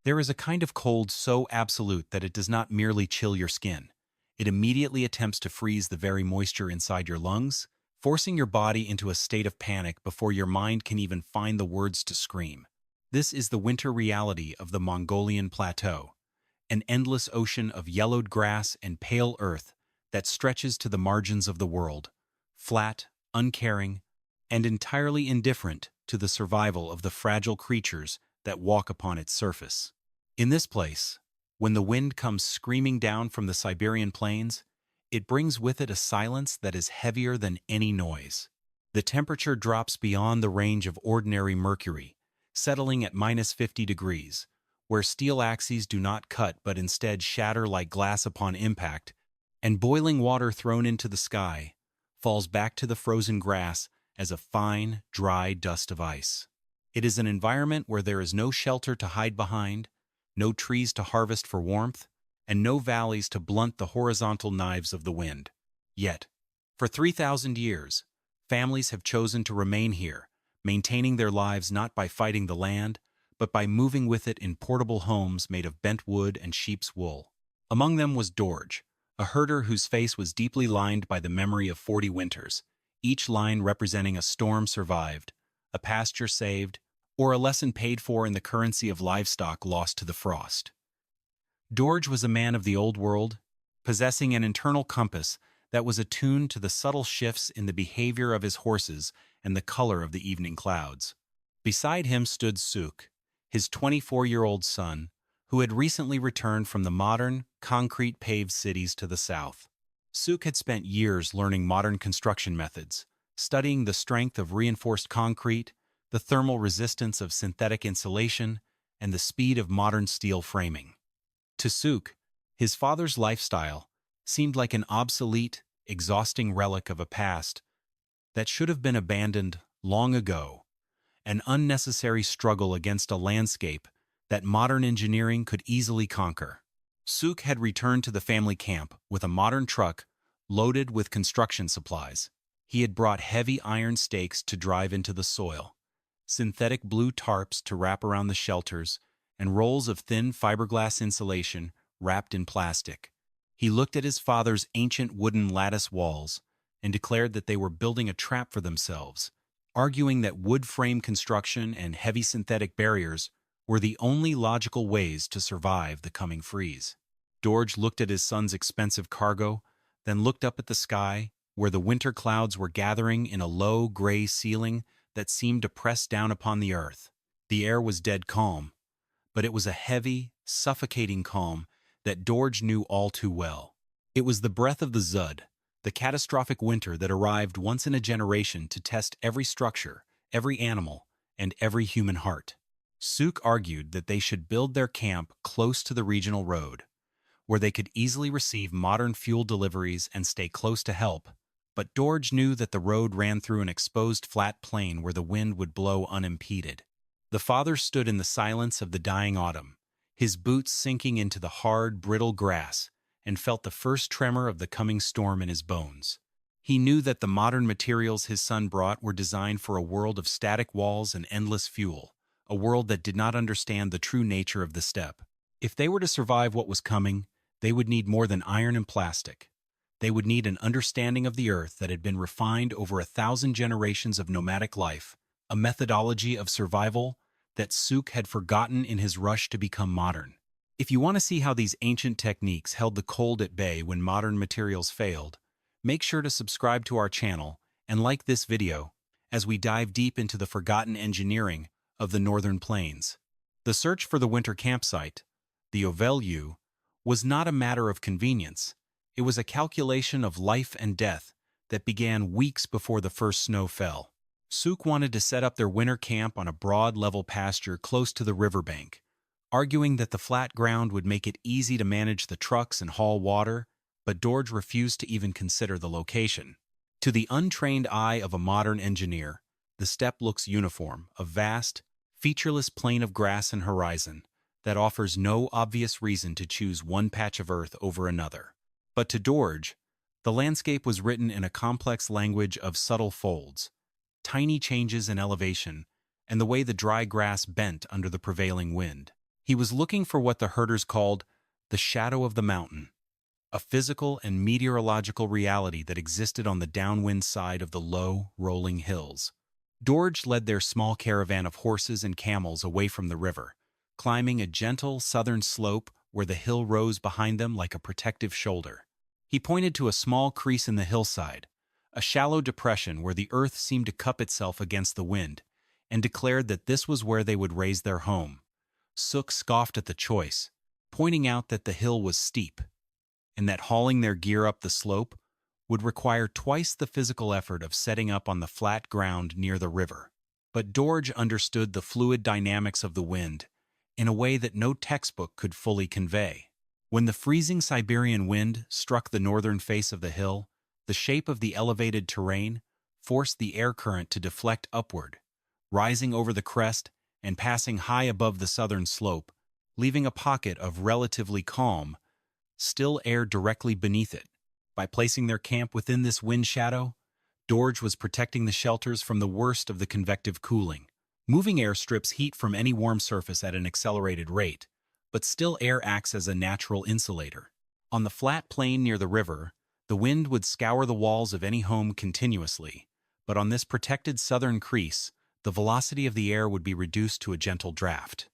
There is a kind of cold so absolute that it does not merely chill your skin. It immediately attempts to freeze the very moisture inside your lungs, forcing your body into a state of panic before your mind can even find the words to scream. This is the winter reality of the Mongolian Plateau, an endless ocean of yellowed grass and pale earth that stretches to the margins of the world, flat, uncaring, and entirely indifferent to the survival of the fragile creatures that walk upon its surface. In this place, when the wind comes screaming down from the Siberian plains, it brings with it a silence that is heavier than any noise. The temperature drops beyond the range of ordinary mercury, settling at -50 degrees, where steel axes do not cut but instead shatter like glass upon impact, and boiling water thrown into the sky falls back to the frozen grass as a fine, dry dust of ice. It is an environment where there is no shelter to hide behind, no trees to harvest for warmth, and no valleys to blunt the horizontal knives of the wind. Yet, for 3,000 years, families have chosen to remain here, maintaining their lives not by fighting the land, but by moving with it in portable homes made of bent wood and sheep's wool. Among them was Dorj, a herder whose face was deeply lined by the memory of 40 winters, each line representing a storm survived, a pasture saved, or a lesson paid for in the currency of livestock lost to the frost. Dorj was a man of the old world, possessing an internal compass that was attuned to the subtle shifts in the behavior of his horses and the color of the evening clouds. Beside him stood Sukh, his 24-year-old son, who had recently returned from the modern, concrete-paved cities to the south. Sukh had spent years learning modern construction methods, studying the strength of reinforced concrete, the thermal resistance of synthetic insulation, and the speed of modern steel framing. To Sukh, his father's lifestyle seemed like an obsolete, exhausting relic of a past that should have been abandoned long ago, an unnecessary struggle against a landscape that modern engineering could easily conquer. Sukh had returned to the family camp with a modern truck loaded with construction supplies. He had brought heavy iron stakes to drive into the soil, synthetic blue tarps to wrap around the shelters, and rolls of thin fiberglass insulation wrapped in plastic. He looked at his father's ancient wooden lattice walls and declared that they were building a trap for themselves, arguing that wood frame construction and heavy synthetic barriers were the only logical ways to survive the coming freeze. Dorj looked at his son's expensive cargo, then looked up at the sky, where the winter clouds were gathering in a low, gray ceiling that seemed to press down upon the earth. The air was dead calm, but it was a heavy, suffocating calm that Dorj knew all too well. It was the breath of the Zud, the catastrophic winter that arrived once in a generation to test every structure, every animal, and every human heart. Sukh argued that they should build their camp close to the regional road, where they could easily receive modern fuel deliveries and stay close to help, but Dorj knew that the road ran through an exposed flat plain where the wind would blow unimpeded. The father stood in the silence of the dying autumn, his boots sinking into the hard, brittle grass, and felt the first tremor of the coming storm in his bones. He knew that the modern materials his son brought were designed for a world of static walls and endless fuel, a world that did not understand the true nature of the steppe. If they were to survive what was coming, they would need more than iron and plastic. They would need an understanding of the earth that had been refined over 1,000 generations of nomadic life, a methodology of survival that Sukh had forgotten in his rush to become modern. If you want to see how these ancient techniques held the cold at bay when modern materials failed, make sure to subscribe to our channel and like this video as we dive deep into the forgotten engineering of the northern plains. The search for the winter campsite, the Ovelyu, was not a matter of convenience. It was a calculation of life and death that began weeks before the first snow fell. Sukh wanted to set up their winter camp on a broad, level pasture close to the riverbank, arguing that the flat ground would make it easy to manage the trucks and haul water, but Dorj refused to even consider the location. To the untrained eye of a modern engineer, the steppe looks uniform, a vast, featureless plain of grass and horizon that offers no obvious reason to choose one patch of earth over another. But to Dorj, the landscape was written in a complex language of subtle folds, tiny changes in elevation, and the way the dry grass bent under the prevailing wind. He was looking for what the herders called the shadow of the mountain, a physical and meteorological reality that existed on the downwind side of the low, rolling hills. Dorj led their small caravan of horses and camels away from the river, climbing a gentle southern slope where the hill rose behind them like a protective shoulder. He pointed to a small crease in the hillside, a shallow depression where the earth seemed to cup itself against the wind, and declared that this was where they would raise their home. Sukh scoffed at the choice, pointing out that the hill was steep, and that hauling their gear up the slope would require twice the physical effort of setting up on the flat ground near the river. But Dorj understood the fluid dynamics of the wind in a way that no textbook could fully convey. When the freezing Siberian wind struck the northern face of the hill, the shape of the elevated terrain forced the air current to deflect upward, rising over the crest and passing high above the southern slope, leaving a pocket of relatively calm, still air directly beneath it. By placing their camp within this wind shadow, Dorj was protecting the shelters from the worst of the convective cooling. Moving air strips heat from any warm surface at an accelerated rate, but still air acts as a natural insulator. On the flat plain near the river, the wind would scour the walls of any home continuously, but on this protected southern crease, the velocity of the air would be reduced to a gentle draft.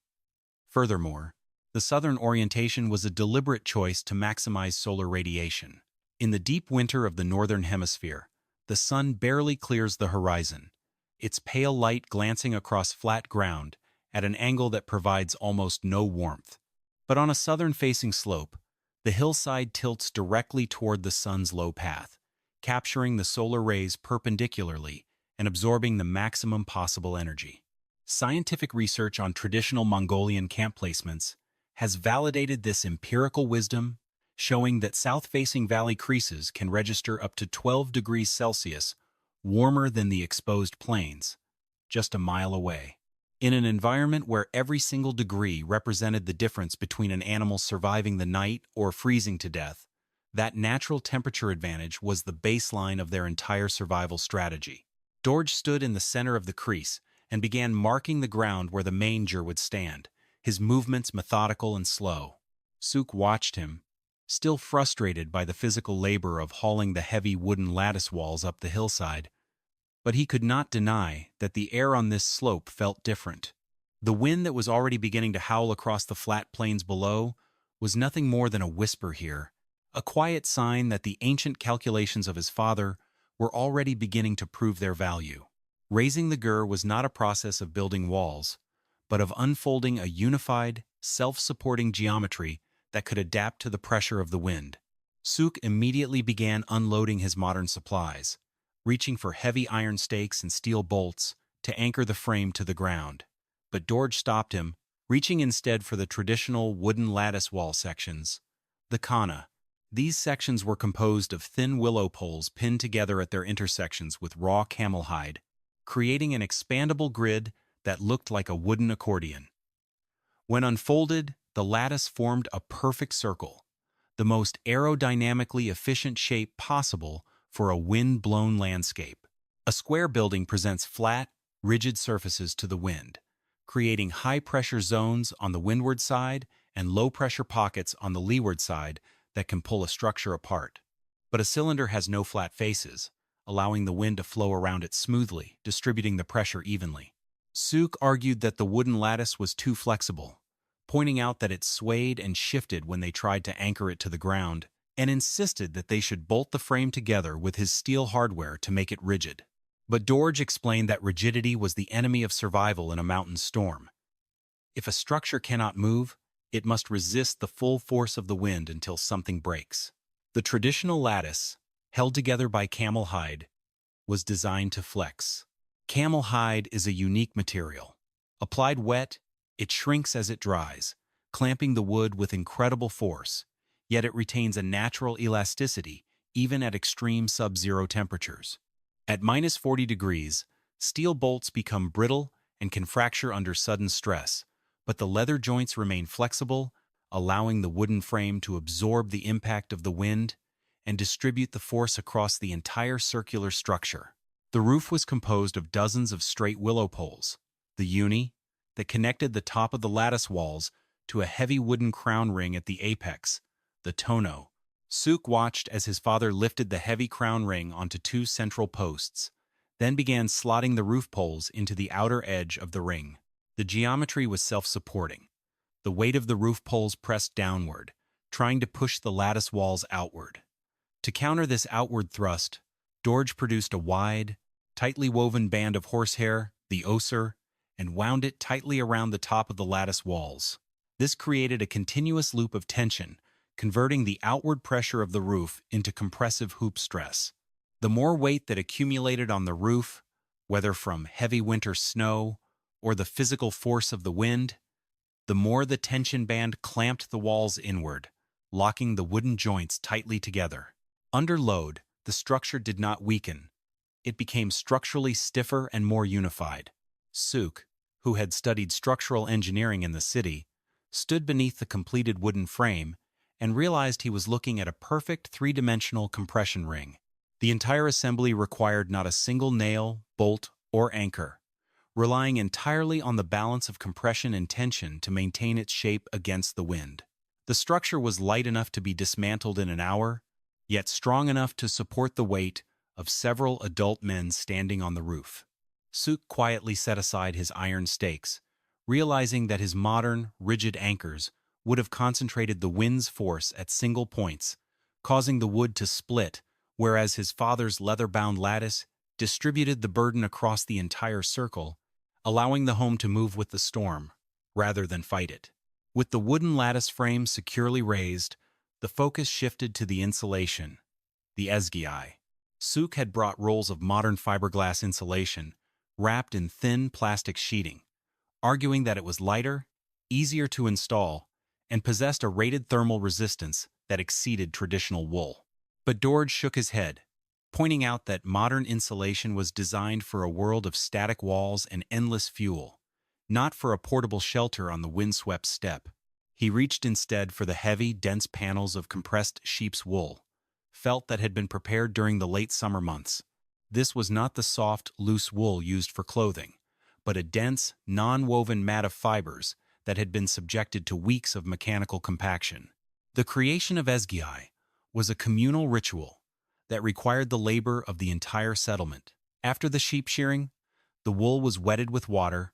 Furthermore, the southern orientation was a deliberate choice to maximize solar radiation. In the deep winter of the northern hemisphere, the sun barely clears the horizon, its pale light glancing across flat ground at an angle that provides almost no warmth. But on a southern-facing slope, the hillside tilts directly toward the sun's low path, capturing the solar rays perpendicularly and absorbing the maximum possible energy. Scientific research on traditional Mongolian camp placements has validated this empirical wisdom, showing that south-facing valley creases can register up to 12 degrees Celsius warmer than the exposed plains, just a mile away. In an environment where every single degree represented the difference between an animal surviving the night or freezing to death, that natural temperature advantage was the baseline of their entire survival strategy. Dorj stood in the center of the crease and began marking the ground where the manger would stand, his movements methodical and slow. Sukh watched him, still frustrated by the physical labor of hauling the heavy wooden lattice walls up the hillside, but he could not deny that the air on this slope felt different. The wind that was already beginning to howl across the flat plains below was nothing more than a whisper here, a quiet sign that the ancient calculations of his father were already beginning to prove their value. Raising the gur was not a process of building walls, but of unfolding a unified, self-supporting geometry that could adapt to the pressure of the wind. Sukh immediately began unloading his modern supplies, reaching for heavy iron stakes and steel bolts to anchor the frame to the ground. But Dorj stopped him, reaching instead for the traditional wooden lattice wall sections, the khana. These sections were composed of thin willow poles pinned together at their intersections with raw camel hide, creating an expandable grid that looked like a wooden accordion. When unfolded, the lattice formed a perfect circle, the most aerodynamically efficient shape possible for a wind-blown landscape. A square building presents flat, rigid surfaces to the wind, creating high-pressure zones on the windward side and low-pressure pockets on the leeward side that can pull a structure apart. But a cylinder has no flat faces, allowing the wind to flow around it smoothly, distributing the pressure evenly. Sukh argued that the wooden lattice was too flexible, pointing out that it swayed and shifted when they tried to anchor it to the ground, and insisted that they should bolt the frame together with his steel hardware to make it rigid. But Dorj explained that rigidity was the enemy of survival in a mountain storm. If a structure cannot move, it must resist the full force of the wind until something breaks. The traditional lattice, held together by camel hide, was designed to flex. Camel hide is a unique material. Applied wet, it shrinks as it dries, clamping the wood with incredible force, yet it retains a natural elasticity even at extreme sub-zero temperatures. At -40 degrees, steel bolts become brittle and can fracture under sudden stress, but the leather joints remain flexible, allowing the wooden frame to absorb the impact of the wind and distribute the force across the entire circular structure. The roof was composed of dozens of straight willow poles, the uni, that connected the top of the lattice walls to a heavy wooden crown ring at the apex, the tonneau. Sukh watched as his father lifted the heavy crown ring onto two central posts, then began slotting the roof poles into the outer edge of the ring. The geometry was self-supporting. The weight of the roof poles pressed downward, trying to push the lattice walls outward. To counter this outward thrust, Dorj produced a wide, tightly woven band of horsehair, the osir, and wound it tightly around the top of the lattice walls. This created a continuous loop of tension, converting the outward pressure of the roof into compressive hoop stress. The more weight that accumulated on the roof, whether from heavy winter snow or the physical force of the wind, the more the tension band clamped the walls inward, locking the wooden joints tightly together. Under load, the structure did not weaken. It became structurally stiffer and more unified. Sukh, who had studied structural engineering in the city, stood beneath the completed wooden frame and realized he was looking at a perfect three-dimensional compression ring. The entire assembly required not a single nail, bolt, or anchor, relying entirely on the balance of compression and tension to maintain its shape against the wind. The structure was light enough to be dismantled in an hour, yet strong enough to support the weight of several adult men standing on the roof. Sukh quietly set aside his iron stakes, realizing that his modern, rigid anchors would have concentrated the wind's force at single points, causing the wood to split, whereas his father's leather-bound lattice distributed the burden across the entire circle, allowing the home to move with the storm, rather than fight it. With the wooden lattice frame securely raised, the focus shifted to the insulation, the ezgi. Sukh had brought rolls of modern fiberglass insulation, wrapped in thin plastic sheeting, arguing that it was lighter, easier to install, and possessed a rated thermal resistance that exceeded traditional wool. But Dorj shook his head, pointing out that modern insulation was designed for a world of static walls and endless fuel, not for a portable shelter on the windswept steppe. He reached instead for the heavy, dense panels of compressed sheep's wool, felt that had been prepared during the late summer months. This was not the soft, loose wool used for clothing, but a dense, non-woven mat of fibers that had been subjected to weeks of mechanical compaction. The creation of ezgi was a communal ritual that required the labor of the entire settlement. After the sheep shearing, the wool was wetted with water,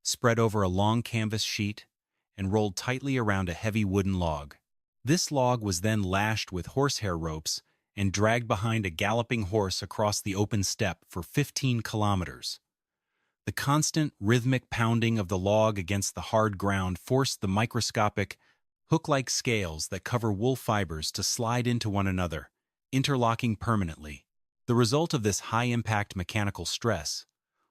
spread over a long canvas sheet, and rolled tightly around a heavy wooden log. This log was then lashed with horsehair ropes and dragged behind a galloping horse across the open steppe for 15 kilometers. The constant, rhythmic pounding of the log against the hard ground forced the microscopic, hook-like scales that cover wool fibers to slide into one another, interlocking permanently. The result of this high-impact mechanical stress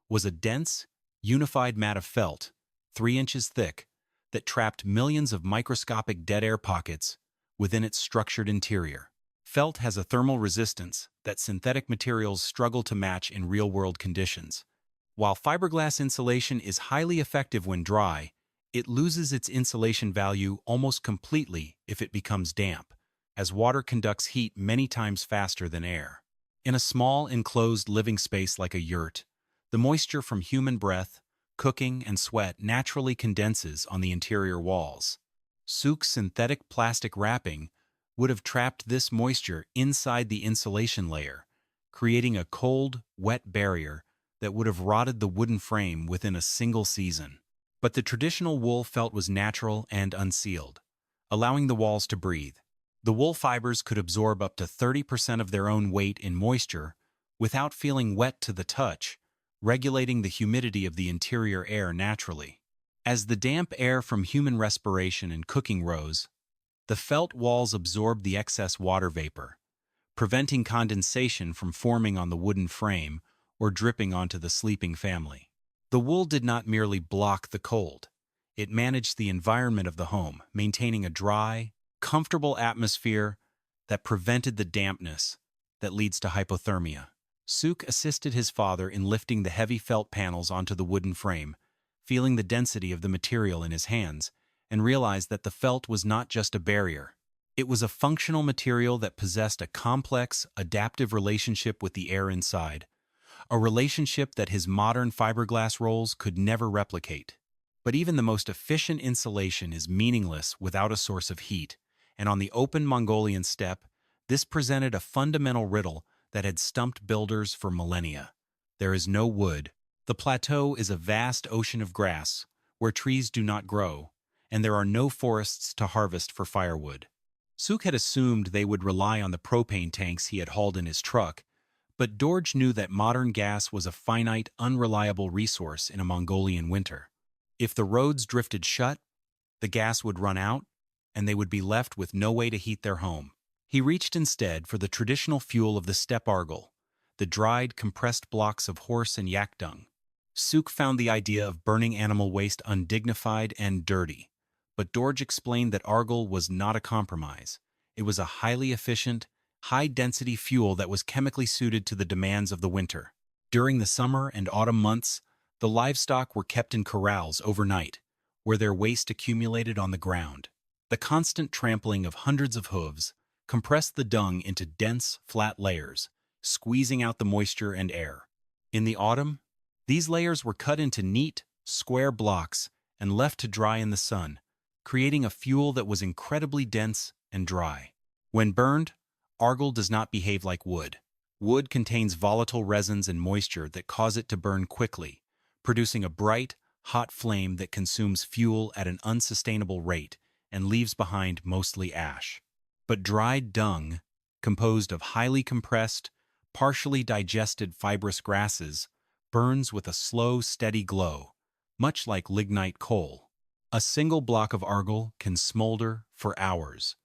was a dense, unified mat of felt, 3 inches thick, that trapped millions of microscopic dead air pockets within its structured interior. Felt has a thermal resistance that synthetic materials struggle to match in real-world conditions. While fiberglass insulation is highly effective when dry, it loses its insulation value almost completely if it becomes damp, as water conducts heat many times faster than air. In a small, enclosed living space like a yurt, the moisture from human breath, cooking, and sweat naturally condenses on the interior walls. Sukh's synthetic plastic wrapping would have trapped this moisture inside the insulation layer, creating a cold, wet barrier that would have rotted the wooden frame within a single season. But the traditional wool felt was natural and unsealed, allowing the walls to breathe. The wool fibers could absorb up to 30% of their own weight in moisture without feeling wet to the touch, regulating the humidity of the interior air naturally. As the damp air from human respiration and cooking rose, the felt walls absorbed the excess water vapor, preventing condensation from forming on the wooden frame or dripping onto the sleeping family. The wool did not merely block the cold. It managed the environment of the home, maintaining a dry, comfortable atmosphere that prevented the dampness that leads to hypothermia. Sukh assisted his father in lifting the heavy felt panels onto the wooden frame, feeling the density of the material in his hands, and realized that the felt was not just a barrier. It was a functional material that possessed a complex, adaptive relationship with the air inside, a relationship that his modern fiberglass rolls could never replicate. But even the most efficient insulation is meaningless without a source of heat, and on the open Mongolian steppe, this presented a fundamental riddle that had stumped builders for millennia. There is no wood. The plateau is a vast ocean of grass, where trees do not grow, and there are no forests to harvest for firewood. Sukh had assumed they would rely on the propane tanks he had hauled in his truck, but Dorj knew that modern gas was a finite, unreliable resource in a Mongolian winter. If the roads drifted shut, the gas would run out, and they would be left with no way to heat their home. He reached instead for the traditional fuel of the steppe argol, the dried, compressed blocks of horse and yak dung. Sukh found the idea of burning animal waste undignified and dirty, but Dorj explained that argol was not a compromise. It was a highly efficient, high-density fuel that was chemically suited to the demands of the winter. During the summer and autumn months, the livestock were kept in corrals overnight, where their waste accumulated on the ground. The constant trampling of hundreds of hooves compressed the dung into dense, flat layers, squeezing out the moisture and air. In the autumn, these layers were cut into neat, square blocks and left to dry in the sun, creating a fuel that was incredibly dense and dry. When burned, argol does not behave like wood. Wood contains volatile resins and moisture that cause it to burn quickly, producing a bright, hot flame that consumes fuel at an unsustainable rate and leaves behind mostly ash. But dried dung, composed of highly compressed, partially digested fibrous grasses, burns with a slow, steady glow, much like lignite coal. A single block of argol can smolder for hours,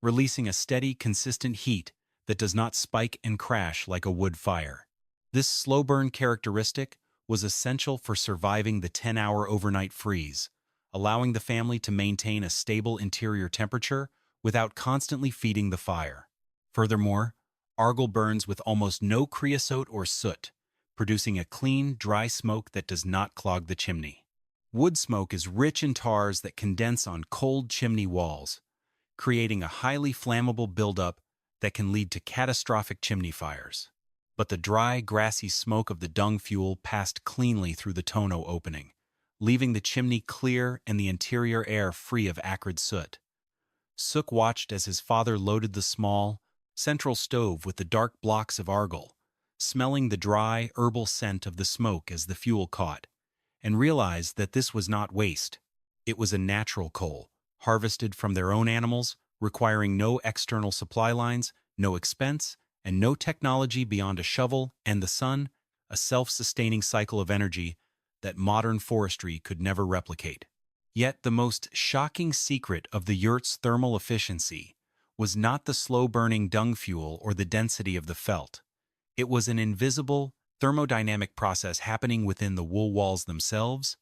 releasing a steady, consistent heat that does not spike and crash like a wood fire. This slow burn characteristic was essential for surviving the 10-hour overnight freeze, allowing the family to maintain a stable interior temperature without constantly feeding the fire. Furthermore, argol burns with almost no creosote or soot, producing a clean, dry smoke that does not clog the chimney. Wood smoke is rich in tars that condense on cold chimney walls, creating a highly flammable buildup that can lead to catastrophic chimney fires. But the dry, grassy smoke of the dung fuel passed cleanly through the tonneau opening, leaving the chimney clear and the interior air free of acrid soot. Sukh watched as his father loaded the small, central stove with the dark blocks of argol, smelling the dry, herbal scent of the smoke as the fuel caught, and realized that this was not waste. It was a natural coal, harvested from their own animals, requiring no external supply lines, no expense, and no technology beyond a shovel and the sun, a self-sustaining cycle of energy that modern forestry could never replicate. Yet the most shocking secret of the yurt's thermal efficiency was not the slow-burning dung fuel or the density of the felt. It was an invisible, thermodynamic process happening within the wool walls themselves,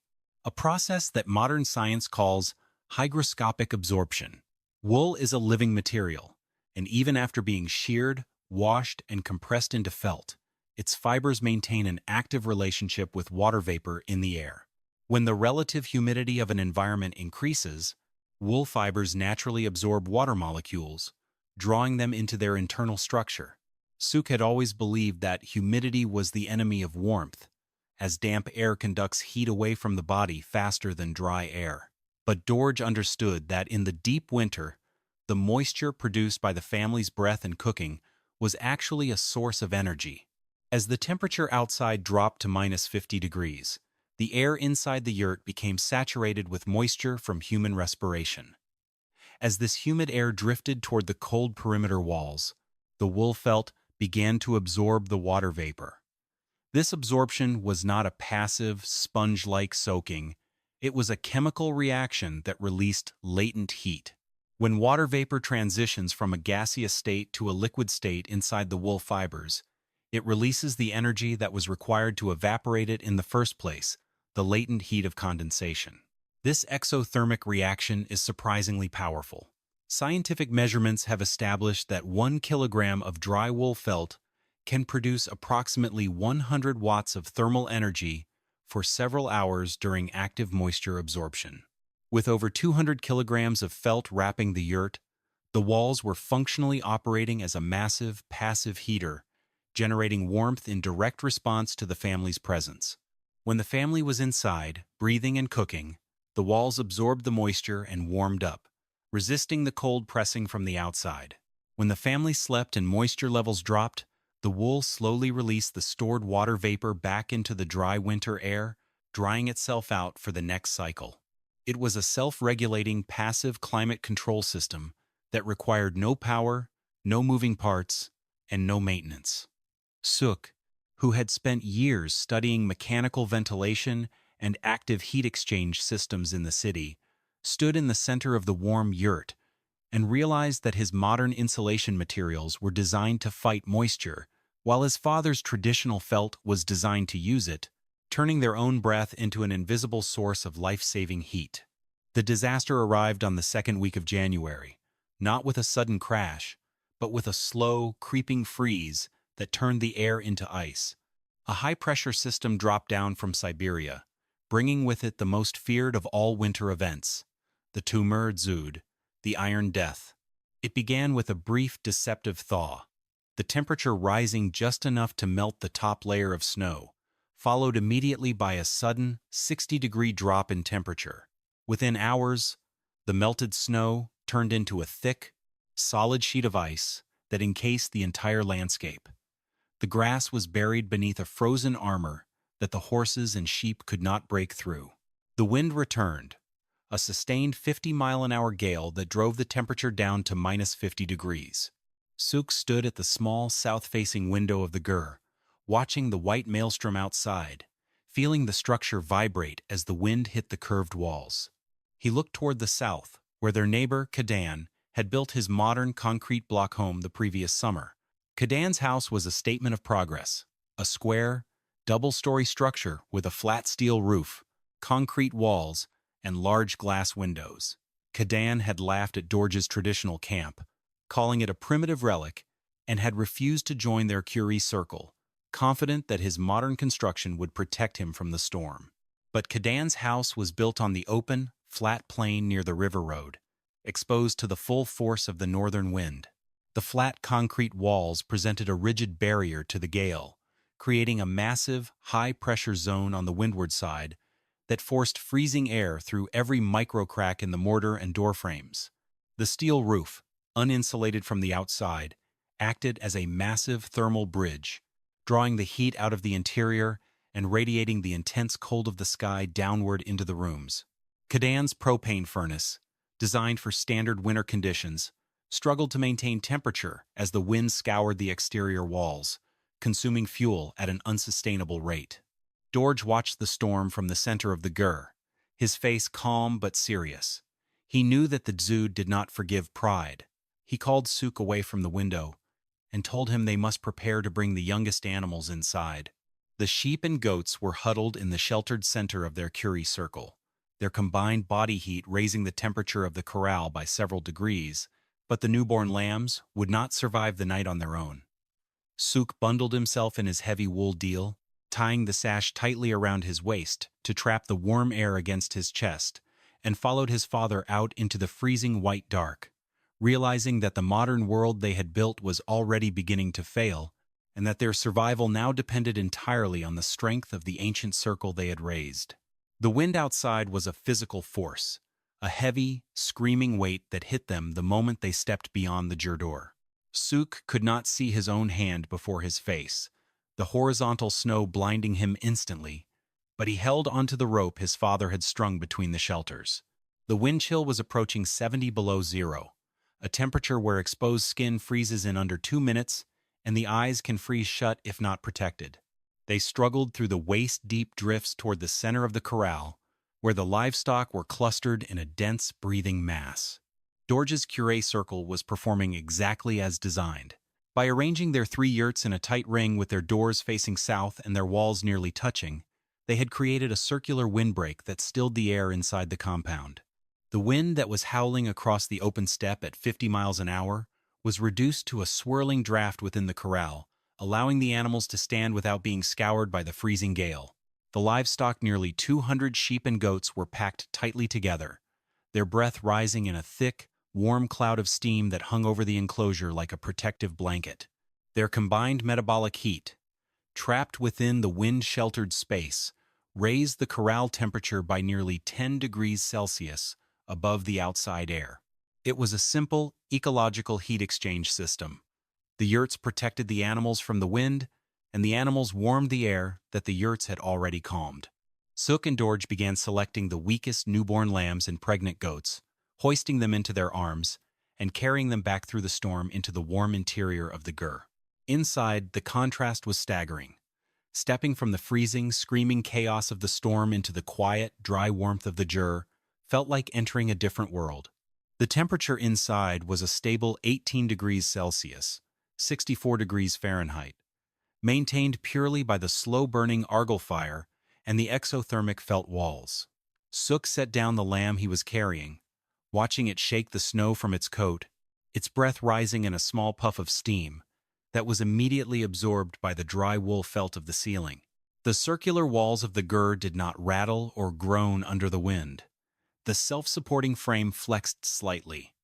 a process that modern science calls hygroscopic absorption. Wool is a living material, and even after being sheared, washed, and compressed into felt, its fibers maintain an active relationship with water vapor in the air. When the relative humidity of an environment increases, wool fibers naturally absorb water molecules, drawing them into their internal structure. Sukh had always believed that humidity was the enemy of warmth, as damp air conducts heat away from the body faster than dry air. But Dorj understood that in the deep winter, the moisture produced by the family's breath and cooking was actually a source of energy. As the temperature outside dropped to -50 degrees, the air inside the yurt became saturated with moisture from human respiration. As this humid air drifted toward the cold perimeter walls, the wool felt began to absorb the water vapor. This absorption was not a passive, sponge-like soaking. It was a chemical reaction that released latent heat. When water vapor transitions from a gaseous state to a liquid state inside the wool fibers, it releases the energy that was required to evaporate it in the first place, the latent heat of condensation. This exothermic reaction is surprisingly powerful. Scientific measurements have established that 1 kilogram of dry wool felt can produce approximately 100 watts of thermal energy for several hours during active moisture absorption. With over 200 kilograms of felt wrapping the yurt, the walls were functionally operating as a massive, passive heater, generating warmth in direct response to the family's presence. When the family was inside, breathing and cooking, The walls absorbed the moisture and warmed up, resisting the cold pressing from the outside. When the family slept and moisture levels dropped, the wool slowly released the stored water vapor back into the dry winter air, drying itself out for the next cycle. It was a self-regulating passive climate control system that required no power, no moving parts, and no maintenance. Sukh, who had spent years studying mechanical ventilation and active heat exchange systems in the city, stood in the center of the warm yurt and realized that his modern insulation materials were designed to fight moisture, while his father's traditional felt was designed to use it, turning their own breath into an invisible source of life-saving heat. The disaster arrived on the second week of January, not with a sudden crash, but with a slow, creeping freeze that turned the air into ice. A high-pressure system dropped down from Siberia, bringing with it the most feared of all winter events, the tumor Zud, the Iron Death. It began with a brief, deceptive thaw, the temperature rising just enough to melt the top layer of snow, followed immediately by a sudden 60-degree drop in temperature. Within hours, the melted snow turned into a thick, solid sheet of ice that encased the entire landscape. The grass was buried beneath a frozen armor that the horses and sheep could not break through. The wind returned, a sustained 50-mile-an-hour gale that drove the temperature down to minus 50 degrees. Sukh stood at the small south-facing window of the gur, watching the white maelstrom outside, feeling the structure vibrate as the wind hit the curved walls. He looked toward the south, where their neighbor, Kadan, had built his modern concrete block home the previous summer. Kadan's house was a statement of progress, a square, double-story structure with a flat steel roof, concrete walls, and large glass windows. Kadan had laughed at Dorj's traditional camp, calling it a primitive relic, and had refused to join their Curie circle, confident that his modern construction would protect him from the storm. But Kadan's house was built on the open, flat plain near the river road, exposed to the full force of the northern wind. The flat concrete walls presented a rigid barrier to the gale, creating a massive, high-pressure zone on the windward side that forced freezing air through every micro-crack in the mortar and door frames. The steel roof, uninsulated from the outside, acted as a massive thermal bridge, drawing the heat out of the interior and radiating the intense cold of the sky downward into the rooms. Kadan's propane furnace, designed for standard winter conditions, struggled to maintain temperature as the wind scoured the exterior walls, consuming fuel at an unsustainable rate. Dorj watched the storm from the center of the gur, his face calm but serious. He knew that the Zud did not forgive pride. He called Sukh away from the window and told him they must prepare to bring the youngest animals inside. The sheep and goats were huddled in the sheltered center of their Curie circle, their combined body heat raising the temperature of the corral by several degrees, but the newborn lambs would not survive the night on their own. Sukh bundled himself in his heavy wool deal, tying the sash tightly around his waist to trap the warm air against his chest, and followed his father out into the freezing white dark, realizing that the modern world they had built was already beginning to fail, and that their survival now depended entirely on the strength of the ancient circle they had raised. The wind outside was a physical force, a heavy, screaming weight that hit them the moment they stepped beyond the door. Sukh could not see his own hand before his face, the horizontal snow blinding him instantly, but he held onto the rope his father had strung between the shelters. The wind chill was approaching 70 below zero, a temperature where exposed skin freezes in under 2 minutes and the eyes can freeze shut if not protected. They struggled through the waist-deep drifts toward the center of the corral, where the livestock were clustered in a dense, breathing mass. Dorj's Curie circle was performing exactly as designed. By arranging their 3 yurts in a tight ring with their doors facing south and their walls nearly touching, they had created a circular windbreak that stilled the air inside the compound. The wind that was howling across the open steppe at 50 miles an hour was reduced to a swirling draft within the corral, allowing the animals to stand without being scoured by the freezing gale. The livestock, nearly 200 sheep and goats, were packed tightly together, their breath rising in a thick, warm cloud of steam that hung over the enclosure like a protective blanket. Their combined metabolic heat, trapped within the wind-sheltered space, raised the corral temperature by nearly 10 degrees Celsius above the outside air. It was a simple, ecological heat exchange system. The yurts protected the animals from the wind, and the animals warmed the air that the yurts had already calmed. Sukh and Dorj began selecting the weakest newborn lambs and pregnant goats, hoisting them into their arms, and carrying them back through the storm into the warm interior of the gur. Inside, the contrast was staggering. Stepping from the freezing, screaming chaos of the storm into the quiet, dry warmth of the gur felt like entering a different world. The temperature inside was a stable 18 degrees Celsius, 64 degrees Fahrenheit, maintained purely by the slow-burning argal fire and the exothermic felt walls. Sukh set down the lamb he was carrying, watching it shake the snow from its coat, its breath rising in a small puff of steam that was immediately absorbed by the dry wool felt of the ceiling. The circular walls of the gur did not rattle or groan under the wind. The self-supporting frame flexed slightly,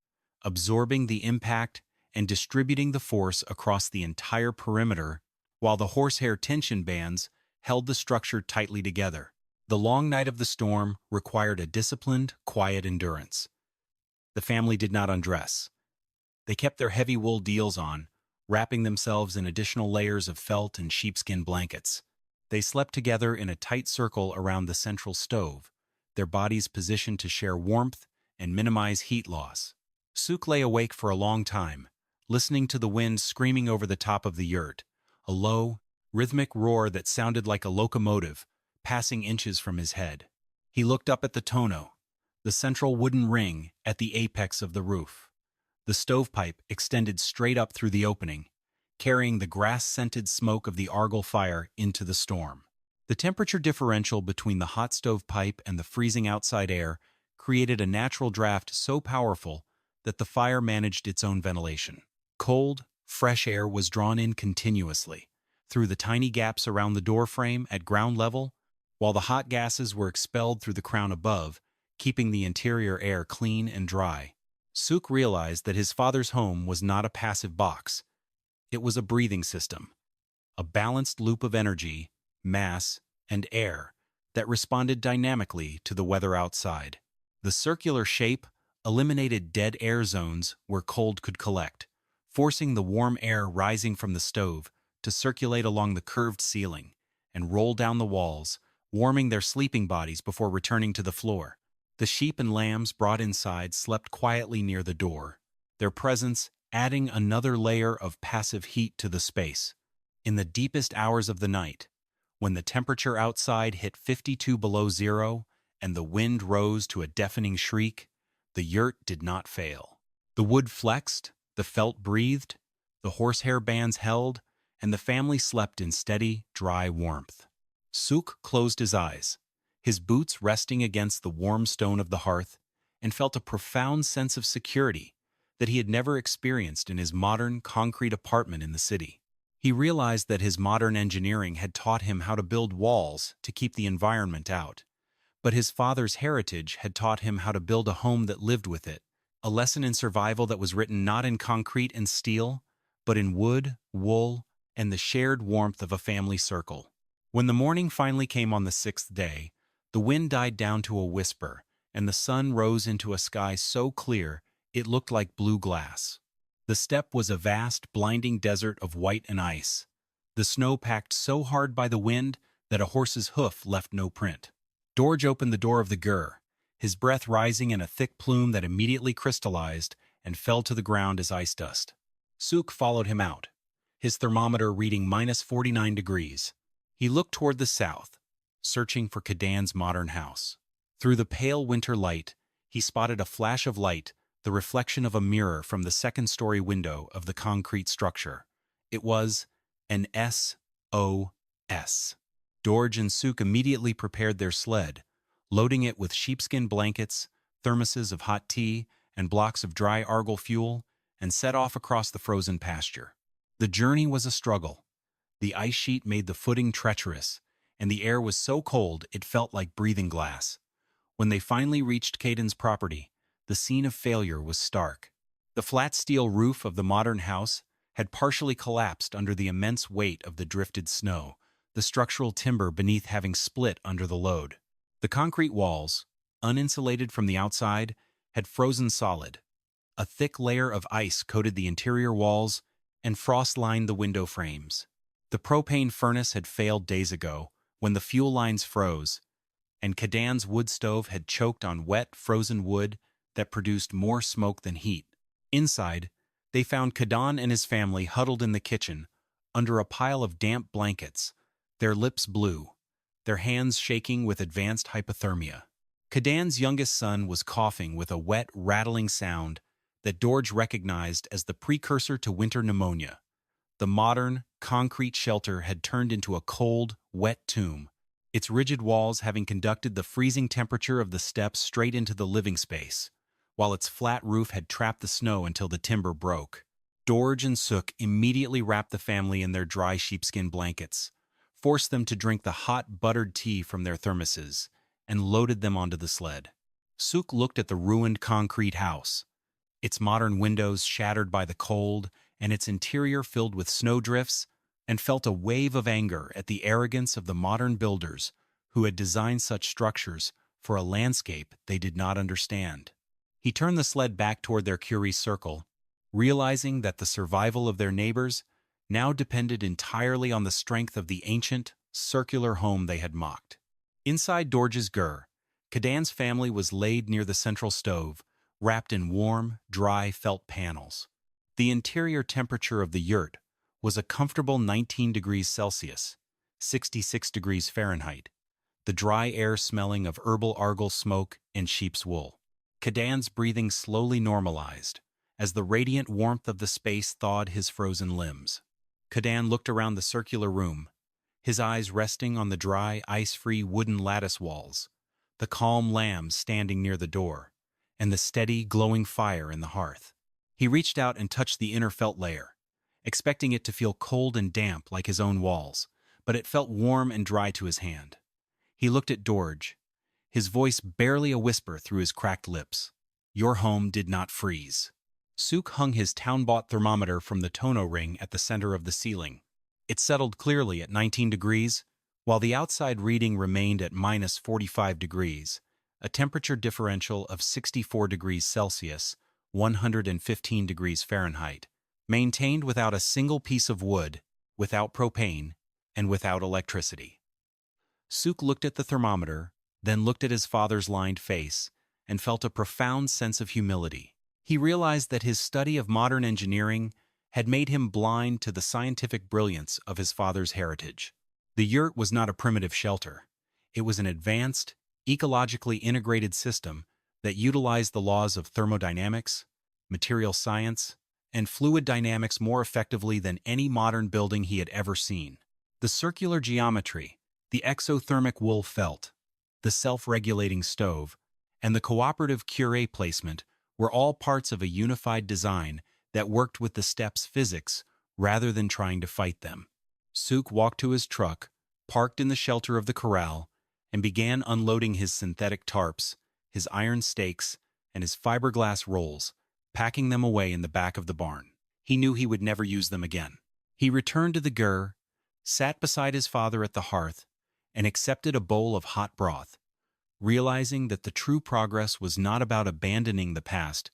absorbing the impact and distributing the force across the entire perimeter, while the horsehair tension bands held the structure tightly together. The long night of the storm required a disciplined, quiet endurance. The family did not undress. They kept their heavy wool deals on, wrapping themselves in additional layers of felt and sheepskin blankets. They slept together in a tight circle around the central stove, their bodies positioned to share warmth and minimize heat loss. Sukh lay awake for a long time, listening to the wind screaming over the top of the yurt, a low, rhythmic roar that sounded like a locomotive passing inches from his head. He looked up at the tonneau, the central wooden ring at the apex of the roof. The stovepipe extended straight up through the opening, carrying the grass-scented smoke of the argal fire into the storm. The temperature differential between the hot stovepipe and the freezing outside air created a natural draft so powerful that the fire managed its own ventilation. Cold, fresh air was drawn in continuously, through the tiny gaps around the door frame at ground level, while the hot gases were expelled through the crown above, keeping the interior air clean and dry. Sukh realized that his father's home was not a passive box. It was a breathing system, a balanced loop of energy, mass, and air that responded dynamically to the weather outside. The circular shape eliminated dead air zones where cold could collect, forcing the warm air rising from the stove to circulate along the curved ceiling and roll down the walls, warming their sleeping bodies before returning to the floor. The sheep and lambs brought inside slept quietly near the door, their presence adding another layer of passive heat to the space. In the deepest hours of the night, when the temperature outside hit 52 below zero and the wind rose to a deafening shriek, the yurt did not fail. The wood flexed, the felt breathed, the horsehair bands held, and the family slept in steady, dry warmth. Sukh closed his eyes, his boots resting against the warm stone of the hearth, and felt a profound sense of security that he had never experienced in his modern, concrete apartment in the city. He realized that his modern engineering had taught him how to build walls to keep the environment out, but his father's heritage had taught him how to build a home that lived with it, a lesson in survival that was written not in concrete and steel, but in wood, wool, and the shared warmth of a family circle. When the morning finally came on the 6th day, the wind died down to a whisper, and the sun rose into a sky so clear it looked like blue glass. The steppe was a vast, blinding desert of white and ice, the snow packed so hard by the wind that a horse's hoof left no print. Dorj opened the door of the gur, his breath rising in a thick plume that immediately crystallized and fell to the ground as ice dust. Sukh followed him out, his thermometer reading -49 degrees. He looked toward the south, searching for Kadan's modern house. Through the pale winter light, he spotted a flash of light, the reflection of a mirror from the second-story window of the concrete structure. It was an SOS. Dorj and Sukh immediately prepared their sled, loading it with sheepskin blankets, thermoses of hot tea, and blocks of dry argal fuel, and set off across the frozen pasture. The journey was a struggle. The ice sheet made the footing treacherous, and the air was so cold it felt like breathing glass. When they finally reached Kadan's property, the scene of failure was stark. The flat steel roof of the modern house had partially collapsed under the immense weight of the drifted snow, the structural timber beneath having split under the load. The concrete walls, uninsulated from the outside, had frozen solid. A thick layer of ice coated the interior walls and frost-lined the window frames. The propane furnace had failed days ago when the fuel lines froze, and Kadan's wood stove had choked on wet, frozen wood that produced more smoke than heat. Inside, they found Kadan and his family huddled in the kitchen, under a pile of damp blankets, their lips blue, their hands shaking with advanced hypothermia. Kadan's youngest son was coughing with a wet, rattling sound that Dorj recognized as the precursor to winter pneumonia. The modern, concrete shelter had turned into a cold, wet tomb, its rigid walls having conducted the freezing temperature of the steppes straight into the living space, while its flat roof had trapped the snow until the timber broke. Dorj and Sukh immediately wrapped the family in their dry sheepskin blankets, forced them to drink the hot, buttered tea from their thermoses, and loaded them onto the sled. Sukh looked at the ruined concrete house, its modern windows shattered by the cold and its interior filled with snowdrifts, and felt a wave of anger at the arrogance of the modern builders who had designed such structures for a landscape they did not understand. He turned the sled back toward their Curie circle, realizing that the survival of their neighbors now depended entirely on the strength of the ancient, circular home they had mocked. Inside Dorj's gur, Kadan's family was laid near the central stove, wrapped in warm, dry felt panels. The interior temperature of the yurt was a comfortable 19 degrees Celsius, 66 degrees Fahrenheit, the dry air smelling of herbal argol smoke and sheep's wool. Kadan's breathing slowly normalized as the radiant warmth of the space thawed his frozen limbs. Kadan looked around the circular room, his eyes resting on the dry, ice-free wooden lattice walls, the calm lambs standing near the door, and the steady, glowing fire in the hearth. He reached out and touched the inner felt layer, expecting it to feel cold and damp like his own walls, but it felt warm and dry to his hand. He looked at Dorj, his voice barely a whisper through his cracked lips. "Your home did not freeze." Sukh hung his town-bought thermometer from the tonneau ring at the center of the ceiling. It settled clearly at 19 degrees, while the outside reading remained at minus 45 degrees, a temperature differential of 64 degrees Celsius, 115 degrees Fahrenheit, maintained without a single piece of wood, without propane, and without electricity. Sukh looked at the thermometer, then looked at his father's lined face, and felt a profound sense of humility. He realized that his study of modern engineering had made him blind to the scientific brilliance of his father's heritage. The yurt was not a primitive shelter. It was an advanced, ecologically integrated system that utilized the laws of thermodynamics, material science, and fluid dynamics more effectively than any modern building he had ever seen. The circular geometry, the exothermic wool felt, the self-regulating stove, and the cooperative curie placement were all parts of a unified design that worked with the steppes' physics rather than trying to fight them. Sukh walked to his truck, parked in the shelter of the corral, and began unloading his synthetic tarps, his iron stakes, and his fiberglass rolls, packing them away in the back of the barn. He knew he would never use them again. He returned to the gur, sat beside his father at the hearth, and accepted a bowl of hot broth, realizing that the true progress was not about abandoning the past,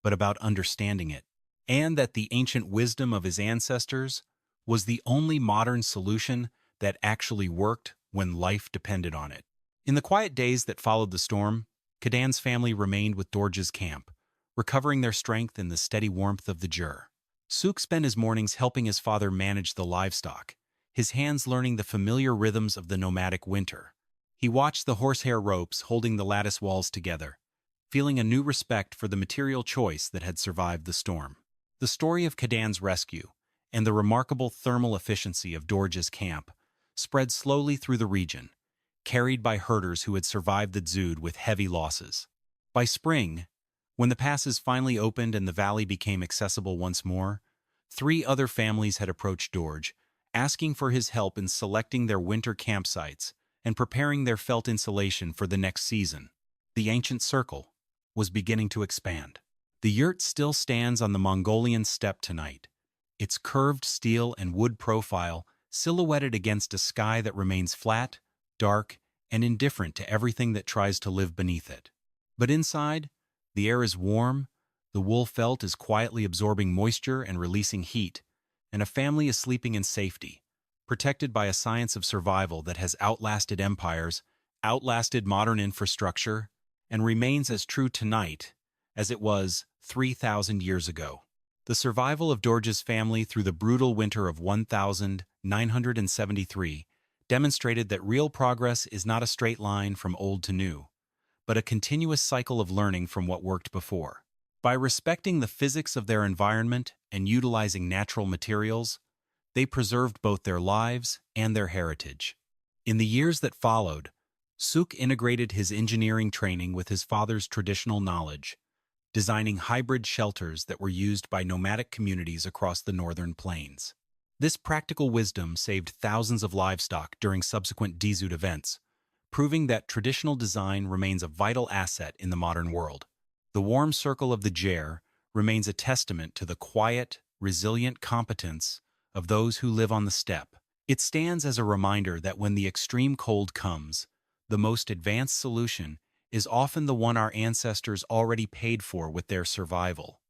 but about understanding it, and that the ancient wisdom of his ancestors was the only modern solution that actually worked when life depended on it. In the quiet days that followed the storm, Kadan's family remained with Dorj's camp, recovering their strength in the steady warmth of the gur. Sukh spent his mornings helping his father manage the livestock, his hands learning the familiar rhythms of the nomadic winter. He watched the horsehair ropes holding the lattice walls together, feeling a new respect for the material choice that had survived the storm. The story of Kadan's rescue and the remarkable thermal efficiency of Dorj's camp spread slowly through the region, carried by herders who had survived the dzud with heavy losses. By spring, when the passes finally opened and the valley became accessible once more, 3 other families had approached Dorj, asking for his help in selecting their winter campsites and preparing their felt insulation for the next season. The ancient circle was beginning to expand. The yurt still stands on the Mongolian steppe tonight, its curved steel and wood profile silhouetted against a sky that remains flat, dark, and indifferent to everything that tries to live beneath it. But inside, the air is warm, the wool felt is quietly absorbing moisture and releasing heat, and a family is sleeping in safety, protected by a science of survival that has outlasted empires, outlasted modern infrastructure, and remains as true tonight as it was 3,000 years ago. The survival of Dorj's family through the brutal winter of 1973 demonstrated that real progress is not a straight line from old to new, but a continuous cycle of learning from what worked before. By respecting the physics of their environment and utilizing natural materials, they preserved both their lives and their heritage. In the years that followed, Sukh integrated his engineering training with his father's traditional knowledge, designing hybrid shelters that were used by nomadic communities across the northern plains. This practical wisdom saved thousands of livestock during subsequent desert events, proving that traditional design remains a vital asset in the modern world. The warm circle of the Jer remains a testament to the quiet, resilient competence of those who live on the steppe. It stands as a reminder that when the extreme cold comes, the most advanced solution is often the one our ancestors already paid for with their survival.